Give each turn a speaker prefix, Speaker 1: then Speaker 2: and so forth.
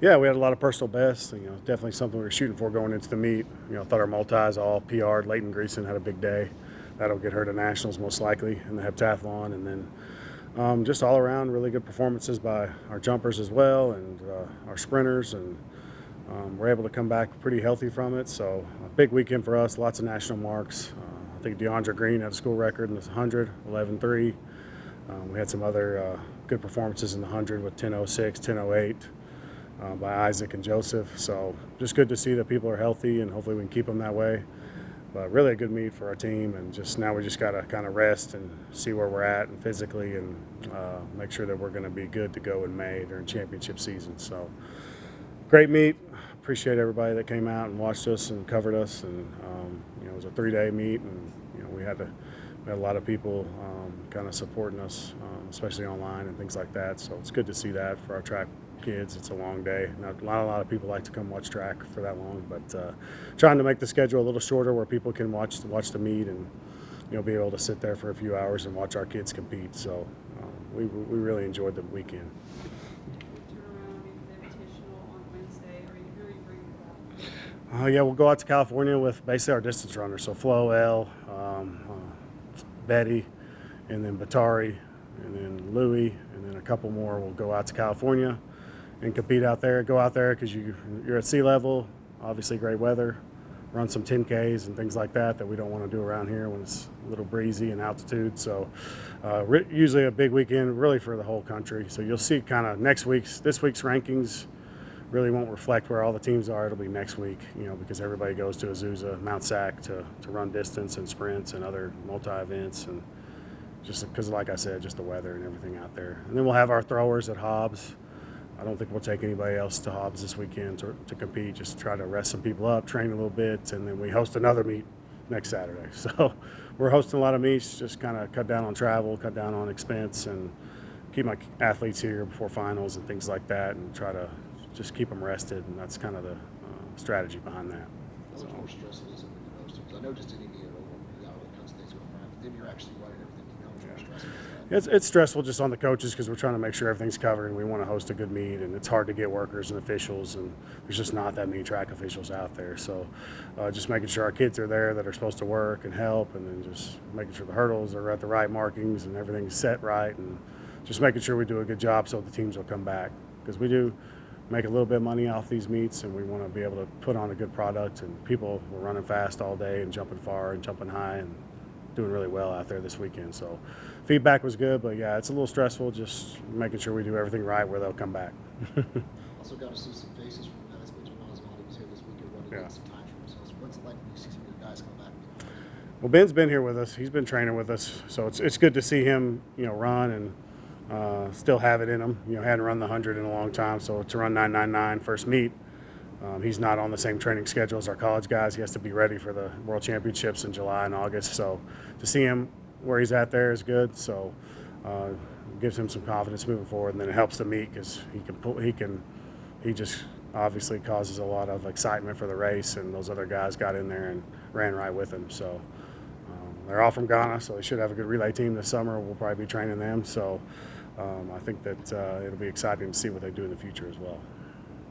Speaker 1: Yeah, we had a lot of personal bests. Definitely something we were shooting for going into the meet. Thought our multis all PR'd. Leighton Greason had a big day. That'll get her to nationals most likely in the heptathlon. And then just all around really good performances by our jumpers as well and our sprinters. And we're able to come back pretty healthy from it. So a big weekend for us, lots of national marks. I think DeAndre Green had a school record in the 100, 11.3. We had some other good performances in the 100 with 10.06, 10.08. By Isaac and Joseph. So just good to see that people are healthy, and hopefully we can keep them that way. But really a good meet for our team, and just now we just got to kind of rest and see where we're at and physically, and make sure that we're going to be good to go in May during championship season. So great meet. Appreciate everybody that came out and watched us and covered us. And it was a 3-day meet, and we had a lot of people kind of supporting us, especially online and things like that. So it's good to see that for our track kids. It's a long day. Not a lot of people like to come watch track for that long, but trying to make the schedule a little shorter where people can watch the meet and be able to sit there for a few hours and watch our kids compete. So we really enjoyed the weekend. Yeah, we'll go out to California with basically our distance runners. So Flo, Elle, Betty, and then Batari, and then Louie, and then a couple more will go out to California and compete out there. Go out there because you're at sea level, obviously great weather, run some 10Ks and things like that we don't want to do around here when it's a little breezy and altitude. So usually a big weekend really for the whole country. So you'll see kind of this week's rankings really won't reflect where all the teams are. It'll be next week, because everybody goes to Azusa, Mount Sac to run distance and sprints and other multi-events, and just because, like I said, just the weather and everything out there. And then we'll have our throwers at Hobbs. I don't think we'll take anybody else to Hobbs this weekend to compete, just try to rest some people up, train a little bit, and then we host another meet next Saturday. So we're hosting a lot of meets, just kind of cut down on travel, cut down on expense, and keep my athletes here before finals and things like that, and try to just keep them rested, and that's kind of the strategy behind that.
Speaker 2: How much more stressful is it when you're hosting? Because I know just in India, you got all kinds of things going on, but then you're actually running everything. How much more stressful is that?
Speaker 1: It's stressful just on the coaches because we're trying to make sure everything's covered, and we want to host a good meet, and it's hard to get workers and officials, and there's just not that many track officials out there. So just making sure our kids are there that are supposed to work and help, and then just making sure the hurdles are at the right markings and everything's set right, and just making sure we do a good job so the teams will come back, because we do make a little bit of money off these meets, and we want to be able to put on a good product, and people were running fast all day and jumping far and jumping high and doing really well out there this weekend. So feedback was good, but yeah, it's a little stressful just making sure we do everything right where they'll come back.
Speaker 2: Also got to see some faces from guys, but Jamal's was here this weekend running some time for themselves. What's it like when you see some of your guys come back?
Speaker 1: Well, Ben's been here with us. He's been training with us, so it's good to see him, run and still have it in him. Hadn't run the 100 in a long time, so to run 9.99 first meet, he's not on the same training schedule as our college guys. He has to be ready for the World Championships in July and August. So to see him where he's at there is good. So gives him some confidence moving forward, and then it helps the meet because he just obviously causes a lot of excitement for the race, and those other guys got in there and ran right with him. So they're all from Ghana, so they should have a good relay team this summer. We'll probably be training them. So I think that it'll be exciting to see what they do in the future as well.